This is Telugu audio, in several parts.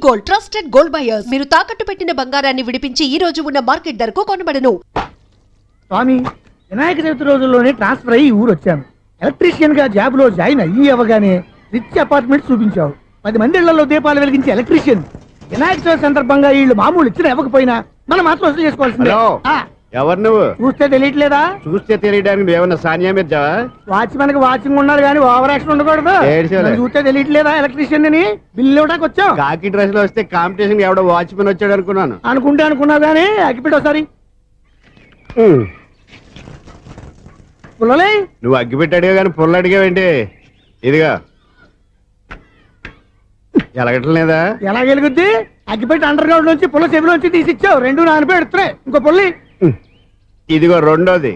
Gold, trusted gold buyers. మీరు తాకట్టు పెట్టిన బంగారాన్ని విడిపించి ఈ రోజు ఉన్న మార్కెట్ ధరకు కొనబడను. స్వామి, వినాయక చవితి రోజుల్లోనే ట్రాన్స్ఫర్ అయ్యి ఊరు వచ్చాను. ఎలక్ట్రీషియన్ గా జాబ్ లో జాయిన్ అయ్యి అవగానే రిచ్ అపార్ట్మెంట్ చూపించావు. 10 మంది ఇళ్లలో దీపాలు వెలిగించే ఎలక్ట్రీషియన్. వినాయక చవితి సందర్భంగా వీళ్ళు మామూలు ఇచ్చిన ఇవ్వకపోయినా మనం మాత్రం వసూలు చేసుకోవాల్సిందే. ఎవరు నువ్వు? చూస్తే తెలియట్లేదా? చూస్తే తెలియడానికి నువ్వేమన్నా సానియా మీర్జావా? వాచ్మెన్ కి వాచింగ్ ఉన్నారు కానీ ఓవర్ యాక్షన్ ఉండకూడదు. చూస్తే తెలియట్లేదా ఎలక్ట్రీషియన్ అని? బిల్లు ఇవ్వడానికి వచ్చావు. కాకి డ్రెస్ లో వస్తే కాంపిటీషన్ ఎవడో వాచ్మెన్ వచ్చాడు అనుకున్నాను. అనుకున్నావు కానీ అగ్గిపెట్టి ఒకసారి పుల్లలే. నువ్వు అగ్గిపెట్టి అడిగా కానీ పుల్ల అడిగావేంటి? ఇదిగా ఎలగటం లేదా? ఎలా వెలుగుద్ది? అగ్గిపెట్టి అండర్ గ్రౌండ్ నుంచి పుల్ల చెవిలోంచి తీసిచ్చావు. 2 నానపై ఎడుతున్నాయి. ఇంకో పుల్లి ఇదిగో రెండోది.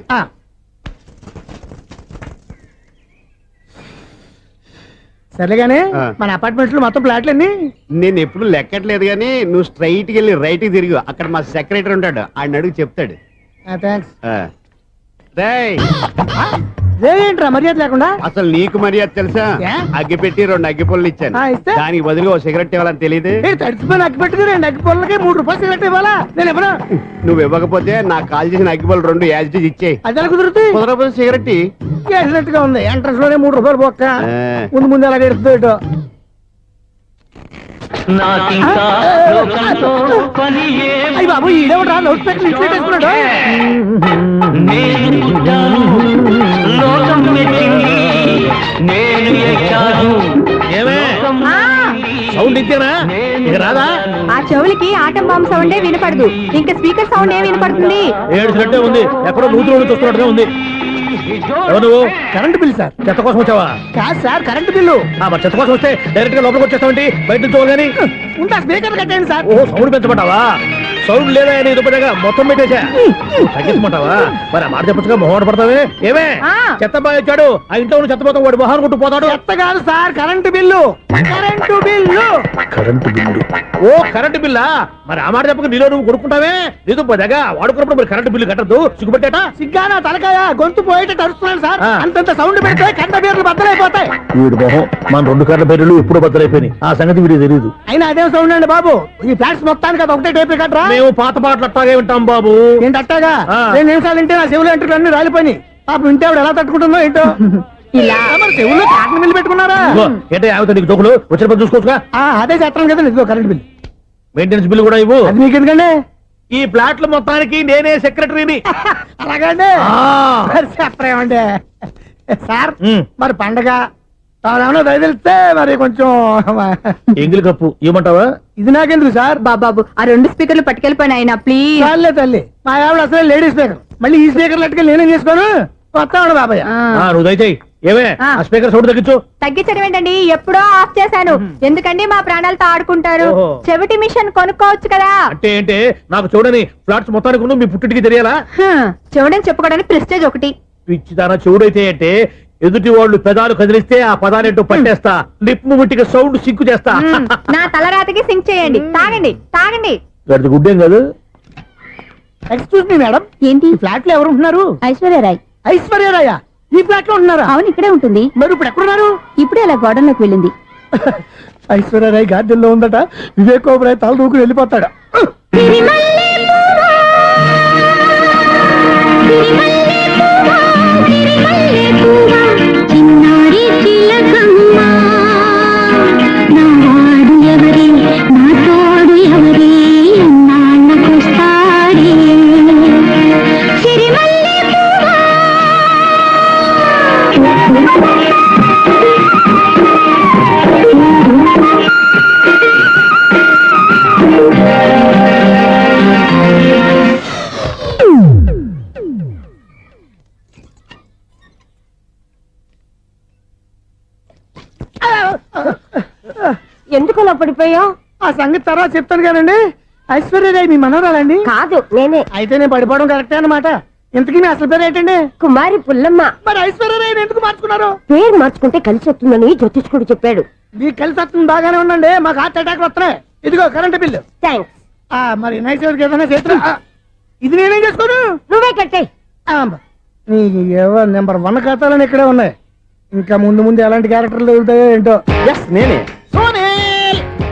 సరేగానే మన అపార్ట్మెంట్ లో మొత్తం ఫ్లాట్లు అన్ని నేను ఎప్పుడు లెక్కట్లేదు కానీ నువ్వు స్ట్రైట్ కి వెళ్ళి రైట్ కి తిరిగి అక్కడ మా సెక్రటరీ ఉంటాడు, ఆయన అడుగు చెప్తాడు. ఏంట్రా మర్యాద లేకుండా? అసలు నీకు మర్యాద తెలుసా? అగ్గి పెట్టి 2 అగ్గి పుల్లలు ఇచ్చాను, దానికి బదులుగా ఓ సిగరెట్ ఇవ్వాలని తెలియదు. తడిచిపోయిన అగ్గి పెట్టి 2 అగ్గి పుల్లకి 3 రూపాయలు సిగరెట్ ఇవ్వాలా? నేను ఇవ్వను. నువ్వు ఇవ్వకపోతే నాకు కాల్ చేసిన అగ్గి పుల్ల 2 యాజిటీస్ ఇచ్చేయి. అది ఎలా కుదురుతుంది? కుదరకపోతే సిగరెట్ వేసినట్టుగా ఉంది. ఎంట్రన్స్ లోనే 3 రూపాయలు పోక్క. ముందు అలా ఎడుతుంది. అయ్యి బాబు, ఈడేవడా లౌడ్ స్పీకర్ ఇంట్లో వేసుకున్నాడు? సౌండ్ ఇచ్చానా? ఇక రాదా? ఆ చెవులకి ఆటం బాంబు సౌండే వినపడదు, ఇంకా స్పీకర్ సౌండ్ ఏ వినపడుతుంది? ఏడుసినట్టే ఉంది. ఎక్కడో నూతులు చూస్తున్నట్టుగా ఉంది. నువ్వు కరెంట్ బిల్ సార్? చెత్త కోసం వచ్చావా? కాదు సార్, కరెంట్ బిల్లు. చెత్త కోసం వస్తే డైరెక్ట్ గా లోపలికి వచ్చేస్తామంటే బయట నుంచి కానీ ఉంటా. స్పీకర్ కట్టండి సార్. ఓ సౌండ్ పెంచమంటావా? సౌండ్ లేదా అని దుప్పటగా మొత్తం పెట్టేసా. తగ్గించమంటావా? మరి మాట చెప్పచ్చుగా, మొహమాట పడతావే. ఏమే చెత్త బాగా వచ్చాడు, ఆ ఇంట్లో ఉన్న చెత్త పోతాం, వాడు మొహాన్ కొట్టు పోతాడు. చెత్త కాదు sir, current bill. Current bill. Current bill. ఓ కరెంటు బిల్లా? మరి ఆ మాట చెప్పక నీలో నువ్వు కొడుకుంటావే. లేదు పదగా వాడుకున్నప్పుడు మరి కరెంటు బిల్లు కట్టద్దు. సిగ్గుపెట్టేట? సిగ్గానా తలకాయ? గొంతు పోయేటట్టు అరుస్తున్నాను సార్. అంతంత సౌండ్ పెడితే కంట బీర్లు బద్దలైపోతాయి. వీడు మొహం మన 2 కర్ల బీర్లు ఎప్పుడు బద్దలైపోయినాయి. ఆ సంగతి వీడికి తెలియదు. అయినా అదే సౌండ్ అండి బాబు. ఈ ఫ్లాట్స్ మొత్తానికి అది ఒకటే టైప్ కట్టరా? మేము పాత పాటలు అట్టాగే వింటాం బాబు. ఏంటి అట్టాగా? 2 నిమిషాలు వింటే నా చెవులు ఎంట్రులు అన్ని రాలిపోయినాయి. పాపం వింటే ఆవిడ ఎలా తట్టుకుంటుందో ఏంటో. ఇలా మరి చెవుల్లో కాటన్ బిల్లు పెట్టుకున్నారా? ఏంటో ఆమెతో నీకు దోకులు వచ్చిన పని చూసుకోవచ్చుగా. అదే చేస్తాను కదా. ఇదిగో కరెంట్ బిల్, మెయింటెనెన్స్ బిల్లు కూడా ఇవ్వు. అది మీకు ఎందుకండి? ఈ ఫ్లాట్ల మొత్తానికి నేనే సెక్రటరీని. అలాగండి. చెప్పరేమండి సార్? మరి పండగ ఏమన్నా దయదలిస్తే మరి కొంచెం ఎంగిలి కప్పు ఇవ్వమంటావా? ఇది నాకెందుకు సార్? బాబాబు, ఆ 2 స్పీకర్లు పట్టుకెళ్ళిపోయిన ఆయన ప్లీజ్. చాలే తల్లి, మా ఆవిడ అసలే లేడీ స్పీకర్. మళ్ళీ ఈ స్పీకర్లు అట్టుకెళ్ళి నేనేం చేసుకోను? వస్తాడు బాబాయ్. నువ్వు దయచేయి. ఏమే ఆ స్పీకర్ సౌండ్ తగ్గించు. తగ్గించడం ఏంటండి? ఎప్పుడో ఆఫ్ చేశాను. ఎందుకండి మా ప్రాణాలతో ఆడుకుంటారు? చెవిటి మిషన్ కొనుక్కోవచ్చు కదా. అంటే ఏంటే? నాకు చూడని ఫ్లాట్స్ మొత్తానికి మీ పుట్టింటికి తెలియాలా? చెవుడని చెప్పుకోవడానికి ప్రెస్టేజ్ ఒకటి. పిచ్చిదానా చెవుడైతే అంటే ఎదుటి వాళ్ళు పెదాలు కదిలిస్తే ఆ పదాలేంటో పట్టేస్తా. లిప్ ముట్టికి సౌండ్ సింకు చేస్తా. నా తలరాతకి సింక్ చేయండి. తాగండి తాగండి. గుడ్డేం కాదు. ఎక్స్క్యూజ్ మీ మేడం, ఏంటి ఫ్లాట్ లో ఎవరు ఉంటున్నారు? ఐశ్వర్యరాయ్. ఐశ్వర్యరాయ ఈ ఫ్లాట్ లో ఉంటున్నారా? అవును, ఇక్కడే ఉంటుంది. మరి ఇప్పుడు ఎక్కడున్నారు? ఇప్పుడే అలా గోడంలోకి వెళ్ళింది. ఐశ్వర్యరాయ్ గార్డెన్ లో ఉందట. వివేక్ ఓబరాయ్ తల దూకుని వెళ్ళిపోతాడు. ఎందుకు అలా పడిపోయావు? ఆ సంగతి తర్వాత చెప్తాను కానండి. ఐశ్వర్యరాయ్ మీ మనవరాలండి? కాదు, నేనే. అయితే నేను పడిపోవడం కరెక్టే అన్నమాట. ఇంతకీ మీ అసలు పేరు ఏంటండి? కుమారి పుల్లమ్మ. మరి ఐశ్వర్యరాయ్ ఎందుకు మార్చుకున్నారు? పేరు మార్చుకుంటే కలిసి వస్తుందని జ్యోతిష్కుడు చెప్పాడు. మీకు కలిసి వస్తుంది బాగానే ఉండండి, మాకు హార్ట్ అటాక్ వస్తున్నాయి. ఇదిగో కరెంట్ బిల్లు. థ్యాంక్స్. మరి నైట్ ఏదైనా చేస్తా. ఇది నేనేం చేసుకోను? నువ్వే కట్టే. నెంబర్ 1 ఖాతాలని ఇక్కడే ఉన్నాయి. ఇంకా ముందు ముందు ఎలాంటి క్యారెక్టర్లు దొరుకుతాయో ఏంటో. నేనే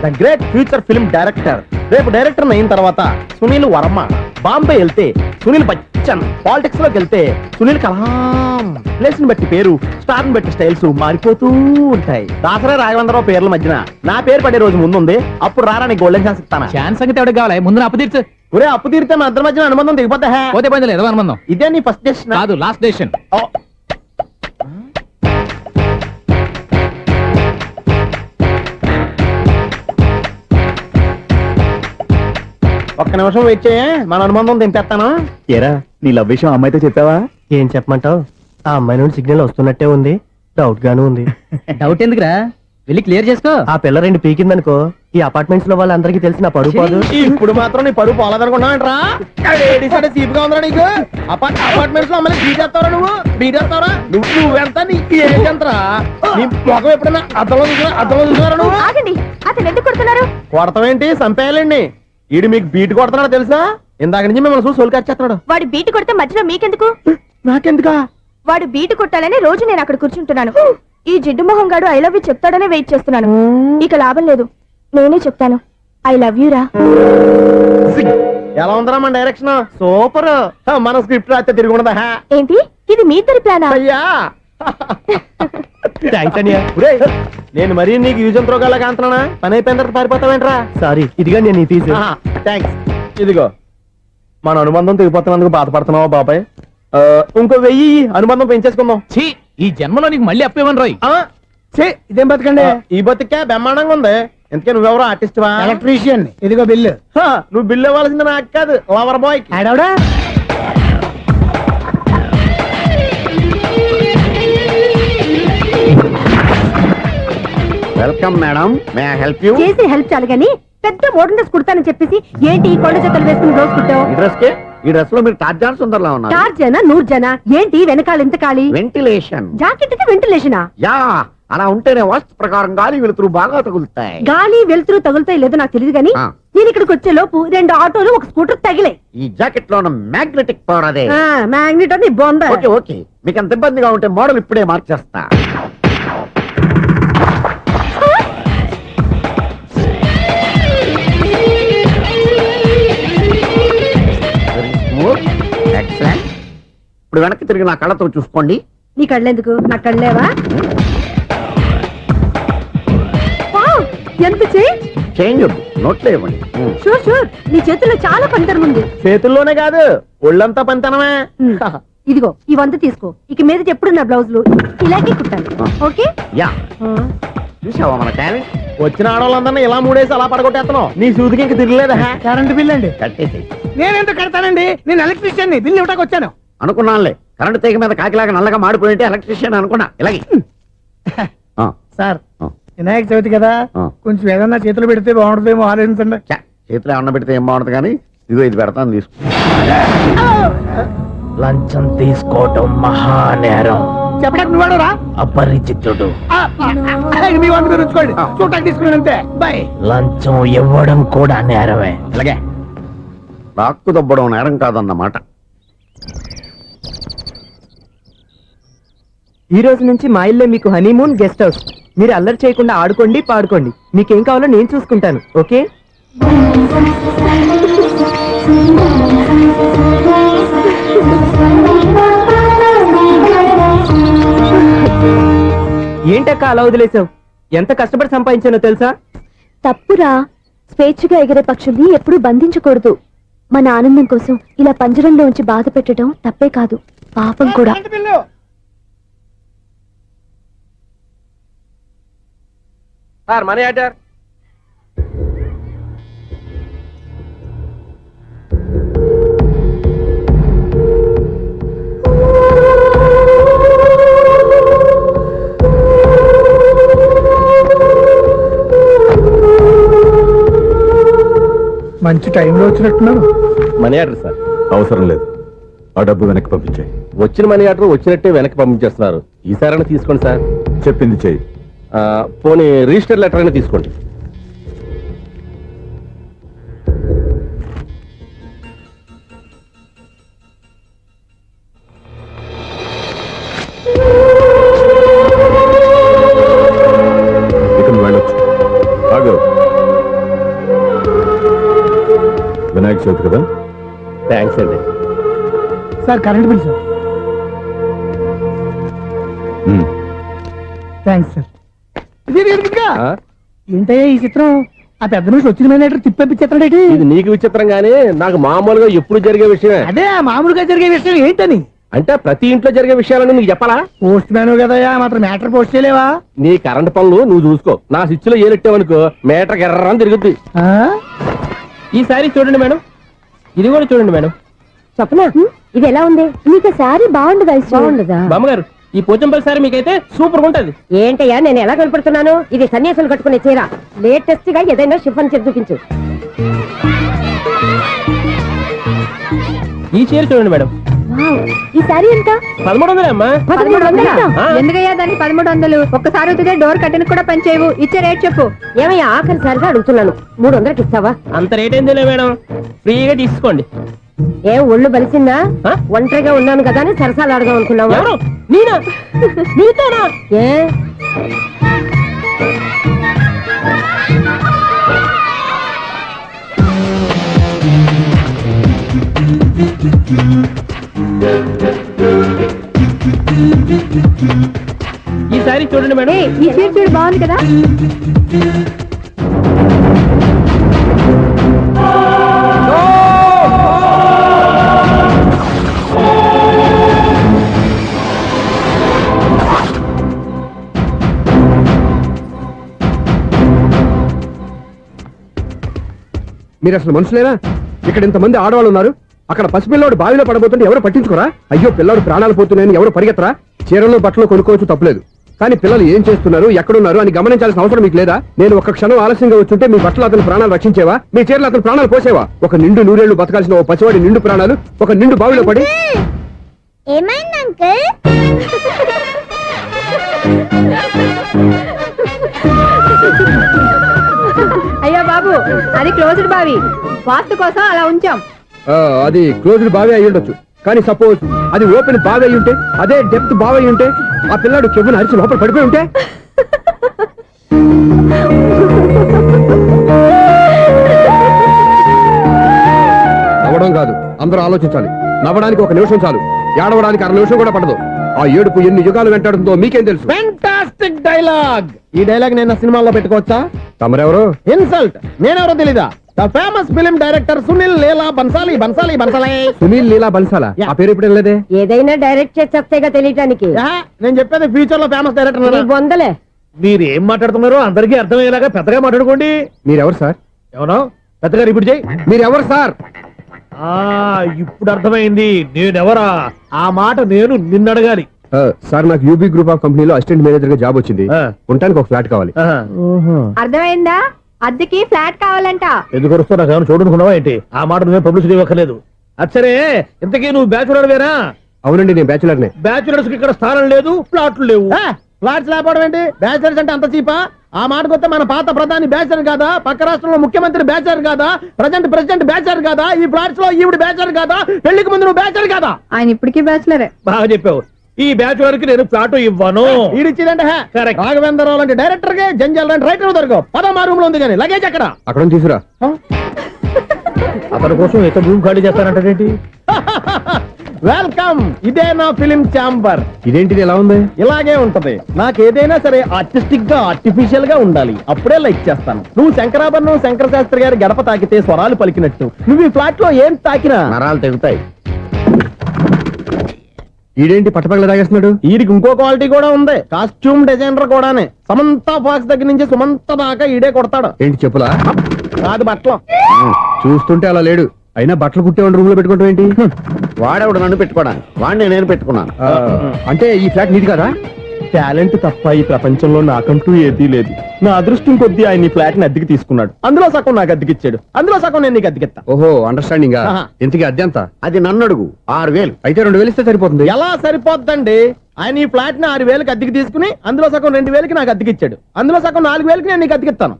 the great future film director. రేపు డైరెక్టర్ అయిన తర్వాత సునీల్ వర్మ. బాంబే వెళ్తే సునీల్ బచ్చన్. పాలిటిక్స్ లోకి వెళ్తే సునీల్ కలాం. ప్లేస్ ని బట్టి పేరు, స్టార్ ని బట్టి స్టైల్స్ మారిపోతూ ఉంటాయి. దాసరా రాఘవేంద్రరావు పేర్ల మధ్యన నా పేరు పడే రోజు ముందుంది. అప్పుడు రారా నీకు గోల్డెన్ ఛాన్స్ ఇస్తానా? ఛాన్స్ సంగతి ఎవరికి కావాలి? ముందు నా అప్పు తీర్చు. ఒరే అప్పు తీరితే మన ఇద్దరి మధ్యన అనుబంధం దిగిపోతా. పోతే పోయింది లేదు అనుబంధం. ఇదే నీ ఫస్ట్ డెస్టినేషన్ కాదు, లాస్ట్ డెసిషన్. ఒక్క నిమిషం వెయిట్ చేయ, మన అనుబంధం దింపేస్తాను. ఏరా నీ లవ్ విషయం అమ్మాయితో చెప్పావా? ఏం చెప్పమంటావు? ఆ అమ్మాయి నుండి సిగ్నల్ వస్తున్నట్టే ఉంది, డౌట్ గాను ఉంది. డౌట్ ఎందుకురా, వెళ్ళి క్లియర్ చేసుకో. ఆ పిల్ల రెండు పీకిందనుకో, ఈ అపార్ట్మెంట్స్ లో వాళ్ళందరికీ తెలిసిన పరువు పోదు. ఇప్పుడు మాత్రం నీ పరువు పోలేదనుకున్నావంటరా? సీపుగా ఉందా నీకు? అపార్ట్మెంట్స్ లో అమ్మని బీటేస్తావరా నువ్వు? బీటేస్తావరా నువ్వెంత? నీకు ఏంటంతరా? నీ మొఖం ఎప్పుడైనా అర్థంలో చూసారా నువ్వు? ఆగండి, అతను ఎందుకు కొడుతున్నారు? కొడతావేంటి? చంపేయాలండి. ఈడు మీకు బీట్ కొడుతున్నాడు తెలుసా? ఇందాక నుంచి మిమ్మల్ని చూసి సోల్కి వచ్చేస్తున్నాడు. వాడు బీటు కొడితే మధ్యలో మీకెందుకు? నాకెందుకా? వాడు బీటు కొట్టాలని రోజు నేను అక్కడ కూర్చుంటున్నాను. ఈ జిడ్డు మొహం గాడు ఐ లవ్ యూ చెప్తాడనే వెయిట్ చేస్తున్నాను. ఇక లాభం లేదు, నేనే చెప్తాను ఐ లవ్ యూ రా. ఎలా ఉందరా మన డైరెక్షన్? సూపర్. మన స్క్రిప్ట్ రాస్తే తిరిగి ఉండదా? ఏంటి ఇది మీ ఇద్దరి ప్లానా? అయ్యా నేను మరీ నీకు యూజ్ త్రోగాలా కాంతనా? పని అయిపోయిన తర్వాత పారిపోతావేంట్రా? సారీ, ఇదిగా నేను తీసు. థ్యాంక్స్. ఇదిగో మన అనుబంధం తెగిపోతున్నందుకు బాధపడుతున్నావా బాబాయ్? ఇంకో 1000 అనుబంధం పెంచేసుకుందాం. ఛీ, ఈ జన్మలో నీకు మళ్ళీ అప్పేమని రోయ్. ఇదేం బతకండి? ఈ బతికే బ్రహ్మాండంగా ఉంది. ఎందుకే నువ్వెవరో ఆర్టిస్ట్ వా? ఎలక్ట్రీషియన్. ఇదిగో బిల్లు. నువ్వు బిల్లు ఇవ్వాల్సింది నాకు కాదు, లవర్ బాయ్. ఆడవడా? Welcome madam, may I help you? చేసి హెల్ప్ చాలు గాని పెద్ద మోడల్ డ్రెస్ కుడతానని చెప్పేసి ఏంటి ఈ కొండ జతలు వేసుకుని రోజు కుట్టావు? ఈ డ్రెస్ లో మీరు టార్జాన్ సుందర్లా ఉన్నారు. టార్జనా నూర్జనా ఏంటి వెనకాల ఎంత ఖాళీ? వెంటిలేషన్. జాకెట్ కి వెంటిలేషనా? యా, అలా ఉంటేనే వాస్తు ప్రకారం గాలి వెలుతురు బాగా తగులుతాయి. గాలి వెలుతురు తగులుతాయి లేదో నాకు తెలియదు గానీ నేను ఇక్కడికి వచ్చే లోపు 2 ఆటోలు ఒక స్కూటర్ తగిలే. ఈ జాకెట్ లో ఉన్న మ్యాగ్నెటిక్ పవర్ అదే. మ్యాగ్నెట్ అని బొంద. ఓకే ఓకే, మీకు అంత ఇబ్బందిగా ఉంటే మోడల్ ఇప్పుడే మార్చేస్తా. ఎక్సలెంట్. ఇప్పుడు వెనక్కి తిరిగి నా కళ్ళతో చూసుకోండి. నీ కళ్ళెందుకు? నా కళ్ళేవా? ఎంత చేంజ్? చేంజ్ వద్దు, నోట్లో ఇవ్వండి. షూర్ షూర్, నీ చేతుల్లో చాలా పంతరం ఉంది. చేతుల్లోనే కాదు, ఒళ్ళంతా పంతనమే. ఇదిగో ఈ 100 తీసుకో. ఇక మీద ఎప్పుడు నా బ్లౌజులు ఇలాగే కుట్టాలి. ఓకే? యా, చూసావా మన టాలెంట్? వచ్చిన ఆడవాళ్ళందరినీ ఇలా మూడేసి అలా పడగొట్టేస్తున్నావు. నీ సూదికి ఇంక తిరగలేదా? కరెంట్ బిల్ అండి. కట్టేసి. నేనెందుకు కడతానండి? నేను ఎలక్ట్రీషియన్. బిల్ ఇవ్వడానికి వచ్చాను. అనుకున్నానులే, కరెంట్ తీగ మీద కాకిలాగా నల్లగా మాడిపోయింటే ఎలక్ట్రీషియన్ అనుకున్నా. ఇలాగే సార్, వినాయక చవితి కదా, కొంచెం ఏదన్నా చేతులు పెడితే బాగుంటుందేమో ఆలోచించండి. చేతిలో అన్న పెడితే ఏం బాగుంటుంది కానీ ఇదిగో ఇది పెడతాను, తీసుకో. లంచం తీసుకోవటం మహానేరం. చెప్పడానికి నువ్వాడరా? అపరిచితుడు. మీ వంద మీరు ఉంచుకోండి, చూడటానికి తీసుకున్నాను అంతే. బై. లంచం ఇవ్వడం కూడా నేరమే. ఇలాగే రాక్కు దబ్బడం నేరం కాదన్నమాట. ఈ రోజు నుంచి మా ఇల్లే మీకు హనీమూన్ గెస్ట్ హౌస్. మీరు అల్లరి చేయకుండా ఆడుకోండి, పాడుకోండి. మీకేం కావాలో నేను చూసుకుంటాను. ఓకే? ఏంటక్క అలా వదిలేసావు? ఎంత కష్టపడి సంపాదించానో తెలుసా? తప్పురా, స్వేచ్ఛగా ఎగిరే పక్షుల్ని ఎప్పుడూ బంధించకూడదు. మన ఆనందం కోసం ఇలా పంజరంలో ఉంచి బాధ పెట్టడం తప్పే కాదు, పాపం కూడా. Sir, money order. మంచి టైంలో వచ్చినట్టున్నారు. Money order sir. అవసరం లేదు, ఆ డబ్బు వెనక్కి పంపించాయి. వచ్చిన మనీ ఆర్డర్ వచ్చినట్టే వెనక్కి పంపించేస్తున్నారు. ఈసారైనా తీసుకోండి సార్. చెప్పింది చెయ్యి. పోనీ రిజిస్టర్ లెటర్ అయినా తీసుకోండి. ఇక నువ్వు వెళ్ళొచ్చు. ఆగు. వినాయక చవితి కదా. థ్యాంక్స్ అండి. Sir current bill sir. Um. Thanks sir. ఏంటయ్యా ఈ చిత్రం? ఆ పెద్ద నుంచి వచ్చిన మేనేటర్ తిప్పించేస్తాడేటి? ఇది నీకు విచిత్రం గానీ నాకు మామూలుగా ఎప్పుడు జరిగే విషయమే. అదే మామూలుగా జరిగే విషయం ఏంటని. అంటే ప్రతి ఇంట్లో జరిగే విషయాలను నీకు చెప్పాలా? పోస్ట్ మ్యాన్ కదయ్యా, మాత్రం మ్యాటర్ పోస్ట్ చేయలేవా? నీ కరెంట్ పనులు నువ్వు చూసుకో. నా స్విచ్ లో ఏలెట్టావనుకో మీటర్ ఎర్రని తిరుగుద్ది. ఆ? ఈసారి చూడండి మేడం, ఇది కూడా చూడండి మేడం. చెప్పనా ఇది ఎలా ఉంది? నీకు శారీ బాగుండదా? బాగుండదా? బామ్మగారు, ఈ పోచంపల్లి సారి మీకైతే సూపర్ ఉంటది. ఏంటయ్యా నేను ఎలా కనపడుతున్నాను? ఇది సన్యాసులు కట్టుకునే చీర. లేటెస్ట్ గా ఏదైనా షిఫన్ చేసి చూపించు. ఈ చీర చూడండి మేడం, ఈ శారీ ఎంత? 1300 అమ్మా. 1300? ఆ, ఎందుకయ్యా దానికి 1300? ఒక్కసారి వచ్చితే డోర్ కట్టిన కూడా పనిచేయవు. ఇచ్చే రేట్ చెప్పు. ఏమయ్యా ఆఖరిసారిగా అడుగుతున్నాను, 300కి ఇస్తావా? అంత రేట్ ఏందిలే మేడం, ఫ్రీగా తీసుకోండి. ఏం ఒళ్ళు బలిసిందా? ఆ? ఒంటరిగా ఉన్నాను కదా అని సరసాలు అడగా అనుకున్నావా? ఎవరు? నేనా? నీతోనా? ఏ ఈ సారీ చూడండి మేడం. ఈ చీర చూడు బాగుంది కదా. మీరు అసలు మనుషులేనా? ఇక్కడ ఇంతమంది ఆడవాళ్ళు ఉన్నారు, అక్కడ పసిపిల్లాడు బావిలో పడబోతుంటే ఎవరు పట్టించుకోరా? అయ్యో పిల్లాడు ప్రాణాలు పోతున్నాయని ఎవరు పరిగెత్తరా? చీరలు బట్టలు కొనుక్కోవచ్చు, తప్పులేదు. కానీ పిల్లలు ఏం చేస్తున్నారు, ఎక్కడున్నారు అని గమనించాల్సిన అవసరం మీకు లేదా? నేను ఒక్క క్షణం ఆలస్యంగా వచ్చుంటే మీ బట్టలు అతని ప్రాణాలు రక్షించేవా? మీ చీరలు అతని ప్రాణాలు పోసేవా? ఒక నిండు నూరేళ్లు బతకాల్సిన ఓ పసివాడి నిండు ప్రాణాలు ఒక నిండు బావిలో పడి. ఏమైంది అంకుల్? అయ్యో బాబు, అది క్లోజ్డ్ బావి, వాస్తు కోసం అలా ఉంచాం. అది క్లోజ్డ్ బావి అయి ఉండొచ్చు, కానీ సపోజ్ అది ఓపెన్ బావి అయి ఉంటే, అదే డెప్త్ బావి అయి ఉంటే, ఆ పిల్లాడు చెవును అరిచి లోపల పడిపోయి ఉంటే. నవ్వడం కాదు, అందరూ ఆలోచించాలి. నవ్వడానికి ఒక నిమిషం చాలు, ఏడవడానికి 1/2 నిమిషం కూడా పడదు. ఆ ఏడుపు ఎన్ని యుగాలు వెంటాడుతుందో మీకేం తెలుసు? Fantastic dialogue. ఈ డైలాగ్ నేను సినిమాలో పెట్టుకోవచ్చా? తమరెవరు? ఇన్సల్ట్. నేనెవరో తెలీదా? The famous film director Sunil Leela Bhansali. Bhansali Bhansali. Sunil Leela బన్సాలా? ఆ పేరు ఇప్పుడు లేదే. ఏదైనా డైరెక్ట్ చేసి చెప్తేగా తెలియటానికి. నేను చెప్పేది ఫ్యూచర్ లో ఫేమస్ డైరెక్టర్. నీ బొందలే. మీరు ఏం మాట్లాడుతున్నారో అందరికీ అర్థమయ్యేలాగా పెద్దగా మాట్లాడుకోండి. మీరెవరు సార్? ఎవరో పెద్దగా రిపీట్ చేయి. మీరెవరు సార్? ఇప్పుడు అర్థమైంది నేనెవరా. ఆ మాట నేను నిన్ను అడగాలి. సార్, నాకు యూబీ గ్రూప్ ఆఫ్ కంపెనీలో అసిస్టెంట్ మేనేజర్ గా జాబ్ వచ్చింది. ఉండడానికి ఒక ఫ్లాట్ కావాలి. అర్థమైందా? అద్దెకి ఫ్లాట్ కావాలంట. ఎందుకు వస్తా నాకు ఏమైనా చూడనుకున్నావా ఏంటి? ఆ మాట నువ్వే పబ్లిసిటీ ఇవ్వక్కర్లేదు. అచ్చరే, ఇంతకీ నువ్వు బ్యాచులర్ వేరా? అవునండి, నేను బ్యాచులర్ నే. బ్యాచులర్స్ కి ఇక్కడ స్థానం లేదు, ఫ్లాట్లు లేవు. ఫ్లాట్స్ లేకపోవడం ఏంటి? బ్యాచులర్స్ అంటే అంత చీపా? ఆ మాటకొస్తే మన పాత ప్రధాని బ్యాచర్ కాదా? పక్క రాష్ట్రంలో ముఖ్యమంత్రి బ్యాచర్ కాదా? ప్రెసిడెంట్ బ్యాచర్ కాదా? ఈ ఫ్లాట్స్ లో ఈవిడ బ్యాచర్ కాదా? పెళ్లికి ముందు నువ్వు బ్యాచర్ కాదా? ఆయన ఇప్పటికీ బ్యాచులరే. బాగా చెప్పావు. ఈ బ్యాచులర్ కి నేను ఫ్లాట్ ఇవ్వను. ఈడిచ్చిందంటే రాఘవేంద్రరావు లాంటి డైరెక్టర్ కి జంజల్ లాంటి రైటర్ దొరకవు. పదమా రూమ్ లో ఉంది కానీ లగేజ్ అక్కడ. అక్కడ తీసుకురా. అతని కోసం ఎంత భూమి ఖాళీ చేస్తానంటే వెల్కమ్. ఇదే నా ఫిలిం ఛాంబర్. ఇదేంటిది ఎలా ఉంది? ఇలాగే ఉంటది. నాకు ఏదైనా సరే ఆర్టిస్టిక్ గా ఆర్టిఫిషియల్ గా ఉండాలి, అప్పుడే లైక్ చేస్తాను. నువ్వు శంకరాభరణం శంకర శాస్త్రి గారి గడప తాకితే స్వరాలు పలికినట్టు నువ్వు ఈ ఫ్లాట్ లో ఏం తాకినా నరాలు తెగుతాయి. ఈడేంటి పట్టపగల తాగేస్తున్నాడు? వీడికి ఇంకో క్వాలిటీ కూడా ఉంది. కాస్ట్యూమ్ డిజైనర్ కూడానే. సమంత ఫాక్స్ దగ్గర నుంచి సుమంత దాకా ఈడే కొడతాడు. ఏంటి చెప్పులా? కాదు బట్టలు. చూస్తుంటే అలా లేడు. అయినా బట్టలు కుట్టేవాడి రూమ్ లో పెట్టుకుంటాం ఏంటి? వాడేవాడు నన్ను పెట్టుకోవడానికి, వాడిని నేను పెట్టుకున్నాను. అంటే ఈ ఫ్లాట్ నీది కదా? టాలెంట్ తప్ప ఈ ప్రపంచంలో నాకంటూ ఏదీ లేదు. నా అదృష్టం కొద్దీ ఆయన ఈ ఫ్లాట్ ని అద్దెకి తీసుకున్నాడు. అందులో సగం నాకు అద్దెకిచ్చాడు, అందులో సగం నేను నీకు అద్దెకిస్తా. ఓహో, అండర్స్టాండింగ్. ఆహా. ఇంతకీ అద్దె ఎంత? అది నన్ను అడుగు. 6000. అయితే 2000 ఇస్తే సరిపోతుంది. ఎలా సరిపోద్దండి? ఆయన ఈ ఫ్లాట్ ని 6000కి అద్దెకి తీసుకుని అందులో సగం 2000కి నాకు అద్దెకిచ్చాడు, అందులో సగం 4000కి నేను నీకు అద్దెకిస్తాను.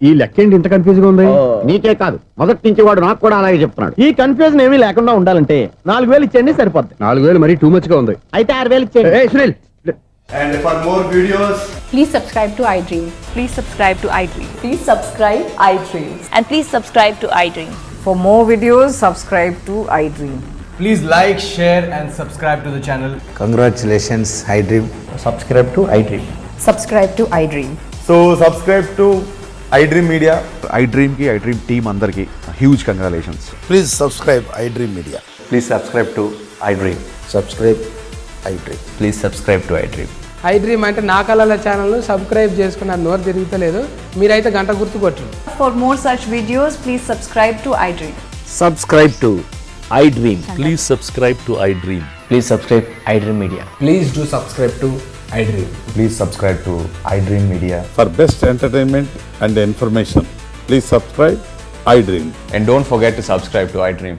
ఈ లెక్క ఏంటి ఇంత కన్ఫ్యూజ్ గా ఉంది? నీకే కాదు, మొదటి నుంచి వాడు నాకు కూడా అలాగే చెప్తున్నాడు. ఈ కన్ఫ్యూజన్ ఏమీ లేకుండా ఉండాలంటే 4000 ఇచ్చేయండి, సరిపోద్ది. 4000 మరీ టూ మచ్ గా ఉంది. అయితే 6000 ఇచ్చేయండి. ఏయ్ Sunil, And for more videos, please subscribe to iDream. Please subscribe to iDream. Please subscribe iDream. And please subscribe to iDream. For more videos, subscribe to iDream. Please like, share, and subscribe to the channel. Congratulations, iDream. Subscribe to iDream. Subscribe to iDream. So subscribe to iDream Media. iDream కి iDream టీమ్ అందరికి huge congratulations. Please subscribe iDream Media. Please subscribe to iDream. Subscribe iDream. Please subscribe to iDream. iDream అంటే నా కళల ఛానల్ సబ్స్క్రైబ్ చేసుకున్న నోరు తిరుగుతలేదు, మీరైతే గంట గుర్తు కొట్టండి. For more such videos, please subscribe to iDream. Subscribe to iDream. Please subscribe to iDream. Please subscribe iDream Media. Please do subscribe to iDream. Please subscribe to iDream Media. For best entertainment and information, please subscribe iDream. And don't forget to subscribe to iDream.